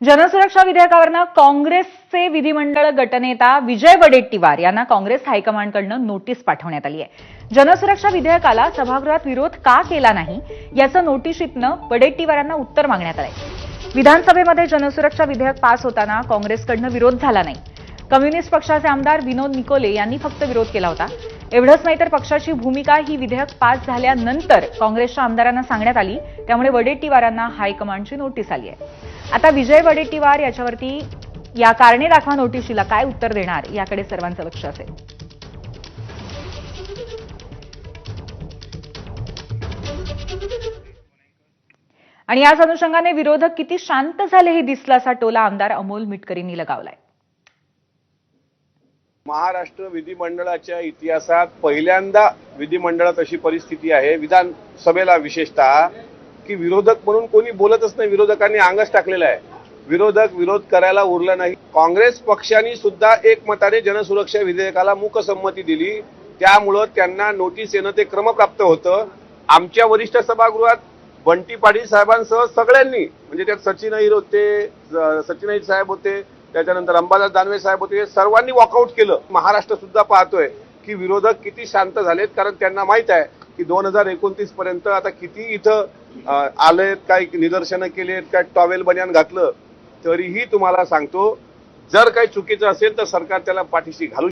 जनसुरक्षा विधेयकावरनं काँग्रेसचे विधिमंडळ गटनेता विजय वडेट्टीवार यांना काँग्रेस हायकमांडकडून नोटीस पाठवण्यात आली आहे। जनसुरक्षा विधेयकाला सभागृहात विरोध का केला नाही याचं नोटिशीतनं वडेट्टीवारांना उत्तर मागण्यात आलंय। विधानसभेमध्ये जनसुरक्षा विधेयक पास होताना काँग्रेसकडून विरोध झाला नाही। कम्युनिस्ट पक्षाचे आमदार विनोद निकोले यांनी फक्त विरोध केला होता। एवढंच नाही तर पक्षाची भूमिका ही विधेयक पास झाल्यानंतर काँग्रेसच्या आमदारांना सांगण्यात आली, त्यामुळे वडेट्टीवारांना हायकमांडची नोटीस आली आहे। आता विजय वडेट्टीवार याच्यावरती या कारणे दाखवा नोटिशीला काय उत्तर देणार याकडे सर्वांचं लक्ष असेल। आणि याच अनुषंगाने विरोधक किती शांत झाले हे दिसलं असा टोला आमदार अमोल मिटकरींनी लगावलाय। महाराष्ट्र विधिमंडळाच्या इतिहासात पहिल्यांदा विधिमंडळात अशी परिस्थिती आहे, विधानसभेला विशेषतः, की विरोधक म्हणून कोणी बोलतच नाही। विरोधकांनी अंगच टाकलेलं आहे। विरोधक विरोध करायला उरलं नाही। काँग्रेस पक्षाने सुद्धा एकमताने जनसुरक्षा विधेयकाला मूकसंमती दिली, त्यामुळं त्यांना नोटीस येणं ते क्रमप्राप्त होतं। आमच्या वरिष्ठ सभागृहात बंटी पाटील साहेबांसह सगळ्यांनी, म्हणजे त्यात सचिन अहिर होते, सचिन अहिर साहेब होते, त्याच्यानंतर अंबादास दानवे साहेब होते, सर्वांनी वॉकआउट केलं। महाराष्ट्र सुद्धा पाहतोय की विरोधक किती शांत झालेत, कारण त्यांना माहित आहे की 2029 पर्यंत आता किती इथं आलेत, काय निदर्शनं केलेत, काय टॉवेल बनियान घातलं, तरीही तुम्हाला सांगतो, जर काही चुकीचं असेल तर सरकार त्याला पाठीशी घालू